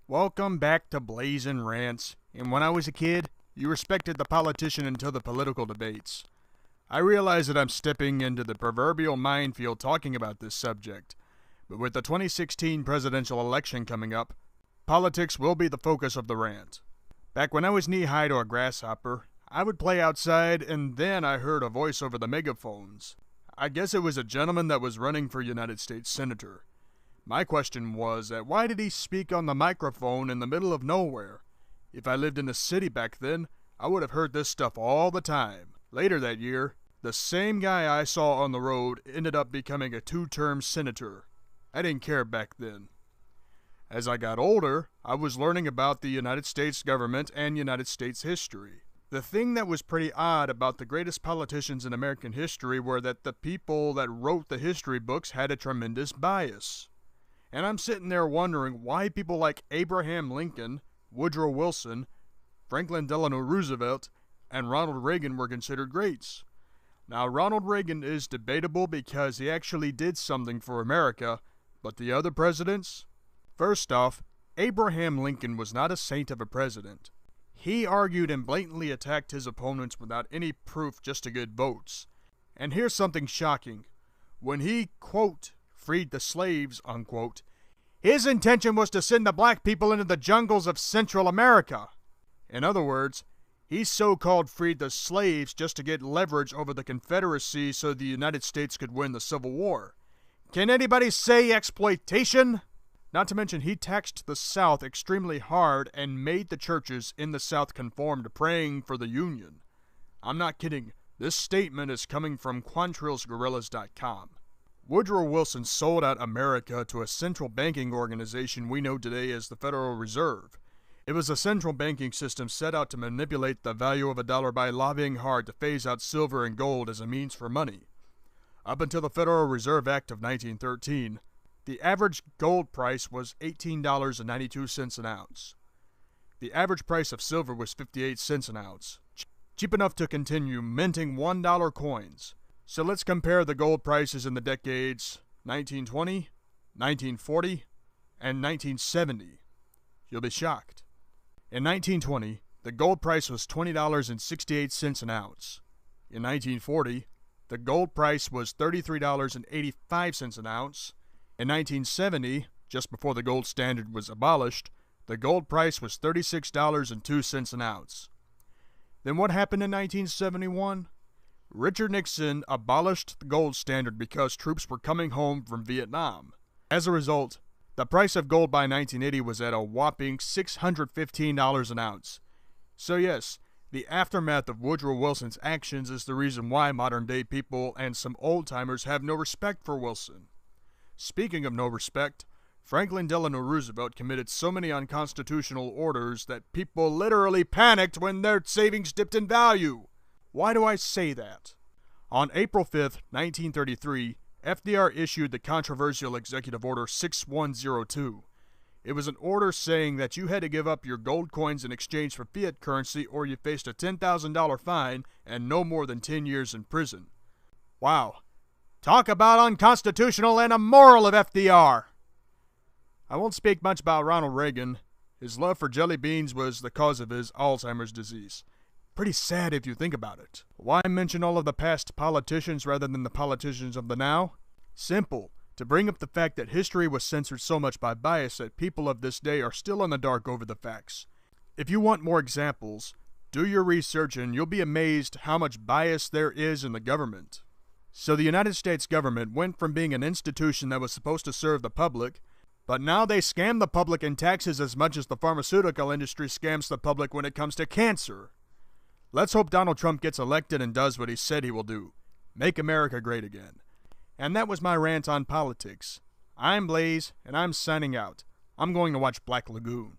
Welcome back to Blazin' Rants. And when I was a kid, you respected the politician until the political debates. I realize that I'm stepping into the proverbial minefield talking about this subject, but with the 2016 presidential election coming up, politics will be the focus of the rant. Back when I was knee-high to a grasshopper, I would play outside and then I heard a voice over the megaphones. I guess it was a gentleman that was running for United States Senator. My question was that why did he speak on the microphone in the middle of nowhere? If I lived in a city back then, I would have heard this stuff all the time. Later that year, the same guy I saw on the road ended up becoming a two-term senator. I didn't care back then. As I got older, I was learning about the United States government and United States history. The thing that was pretty odd about the greatest politicians in American history were that the people that wrote the history books had a tremendous bias. And I'm sitting there wondering why people like Abraham Lincoln, Woodrow Wilson, Franklin Delano Roosevelt, and Ronald Reagan were considered greats. Now, Ronald Reagan is debatable because he actually did something for America, but the other presidents? First off, Abraham Lincoln was not a saint of a president. He argued and blatantly attacked his opponents without any proof just to get votes. And here's something shocking. When he, quote, freed the slaves, unquote, his intention was to send the black people into the jungles of Central America. In other words, he so-called freed the slaves just to get leverage over the Confederacy so the United States could win the Civil War. Can anybody say exploitation? Not to mention he taxed the South extremely hard and made the churches in the South conform to praying for the Union. I'm not kidding. This statement is coming from QuantrillsGorillas.com. Woodrow Wilson sold out America to a central banking organization we know today as the Federal Reserve. It was a central banking system set out to manipulate the value of a dollar by lobbying hard to phase out silver and gold as a means for money. Up until the Federal Reserve Act of 1913, the average gold price was $18.92 an ounce. The average price of silver was 58 cents an ounce, cheap enough to continue minting $1 coins. So let's compare the gold prices in the decades 1920, 1940, and 1970. You'll be shocked. In 1920, the gold price was $20.68 an ounce. In 1940, the gold price was $33.85 an ounce. In 1970, just before the gold standard was abolished, the gold price was $36.02 an ounce. Then what happened in 1971? Richard Nixon abolished the gold standard because troops were coming home from Vietnam. As a result, the price of gold by 1980 was at a whopping $615 an ounce. So yes, the aftermath of Woodrow Wilson's actions is the reason why modern-day people and some old-timers have no respect for Wilson. Speaking of no respect, Franklin Delano Roosevelt committed so many unconstitutional orders that people literally panicked when their savings dipped in value. Why do I say that? On April 5th, 1933, FDR issued the controversial Executive Order 6102. It was an order saying that you had to give up your gold coins in exchange for fiat currency or you faced a $10,000 fine and no more than 10 years in prison. Wow. Talk about unconstitutional and immoral of FDR! I won't speak much about Ronald Reagan. His love for jelly beans was the cause of his Alzheimer's disease. Pretty sad if you think about it. Why mention all of the past politicians rather than the politicians of the now? Simple. To bring up the fact that history was censored so much by bias that people of this day are still in the dark over the facts. If you want more examples, do your research and you'll be amazed how much bias there is in the government. So the United States government went from being an institution that was supposed to serve the public, but now they scam the public in taxes as much as the pharmaceutical industry scams the public when it comes to cancer. Let's hope Donald Trump gets elected and does what he said he will do. Make America great again. And that was my rant on politics. I'm Blaze, and I'm signing out. I'm going to watch Black Lagoon.